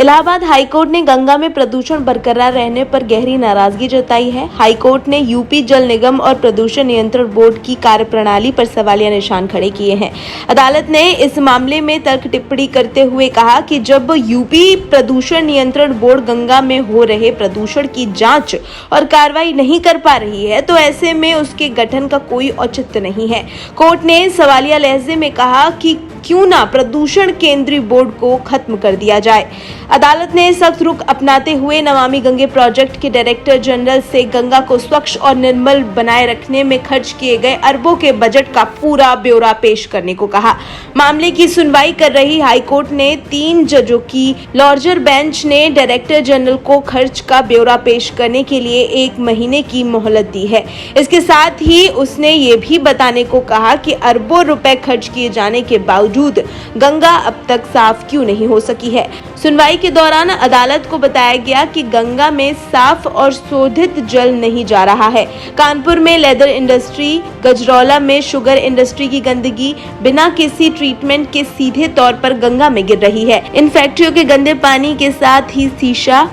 Allahabad high court ने गंगा में प्रदूषण बरकरार रहने पर गहरी नाराजगी जताई है। हाईकोर्ट ने यूपी जल निगम और प्रदूषण नियंत्रण बोर्ड की कार्यप्रणाली पर सवालिया निशान खड़े किए हैं। अदालत ने इस मामले में तर्क टिप्पणी करते हुए कहा कि जब यूपी प्रदूषण नियंत्रण बोर्ड गंगा में हो रहे प्रदूषण की जांच और कार्रवाई नहीं कर पा रही है तो ऐसे में उसके गठन का कोई औचित्य नहीं है। कोर्ट ने सवालिया लहजे में कहा कि क्यों ना प्रदूषण केंद्रीय बोर्ड को खत्म कर दिया जाए। अदालत ने सख्त रुख अपनाते हुए नमामि गंगे प्रोजेक्ट के डायरेक्टर जनरल से गंगा को स्वच्छ और निर्मल बनाए रखने में खर्च किए गए अरबों के बजट का पूरा ब्यौरा पेश करने को कहा। मामले की सुनवाई कर रही हाईकोर्ट ने 3 जजों की लार्जर बेंच ने डायरेक्टर जनरल को खर्च का ब्यौरा पेश करने के लिए 1 महीने की मोहलत दी है। इसके साथ ही उसने ये भी बताने को कहा कि अरबों रुपए खर्च किए जाने के बावजूद गंगा अब तक साफ क्यों नहीं हो सकी है। सुनवाई के दौरान अदालत को बताया गया कि गंगा में साफ और शोधित जल नहीं जा रहा है। कानपुर में लेदर इंडस्ट्री, गजरौला में शुगर इंडस्ट्री की गंदगी बिना किसी ट्रीटमेंट के सीधे तौर पर गंगा में गिर रही है। इन फैक्ट्रियों के गंदे पानी के साथ ही सीसा,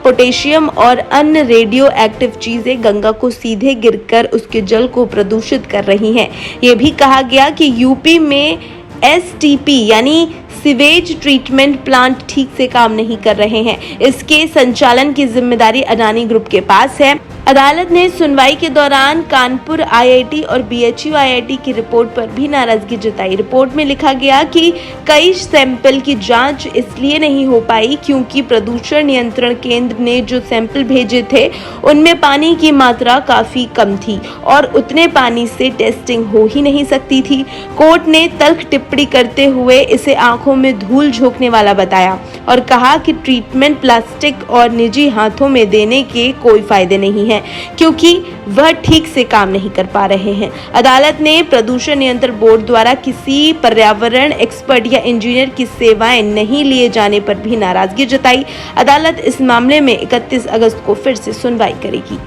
पोटेशियम और अन्य रेडियो एक्टिव चीजें गंगा को सीधे गिरकर उसके जल को प्रदूषित कर रही हैं। ये भी कहा गया कि यूपी में STP यानी सीवेज ट्रीटमेंट प्लांट ठीक से काम नहीं कर रहे हैं। इसके संचालन की जिम्मेदारी अडानी ग्रुप के पास है। अदालत ने सुनवाई के दौरान कानपुर IIT और BHU IIT की रिपोर्ट पर भी नाराजगी जताई। रिपोर्ट में लिखा गया कि कई सैंपल की जांच इसलिए नहीं हो पाई क्योंकि प्रदूषण नियंत्रण केंद्र ने जो सैंपल भेजे थे उनमें पानी की मात्रा काफी कम थी और उतने पानी से टेस्टिंग हो ही नहीं सकती थी। कोर्ट ने तर्क टिप्पणी करते हुए इसे आंखों में धूल झोंकने वाला बताया और कहा कि ट्रीटमेंट प्लास्टिक और निजी हाथों में देने के कोई फायदे नहीं है क्योंकि वह ठीक से काम नहीं कर पा रहे हैं। अदालत ने प्रदूषण नियंत्रण बोर्ड द्वारा किसी पर्यावरण एक्सपर्ट या इंजीनियर की सेवाएं नहीं लिए जाने पर भी नाराजगी जताई। अदालत इस मामले में 31 अगस्त को फिर से सुनवाई करेगी।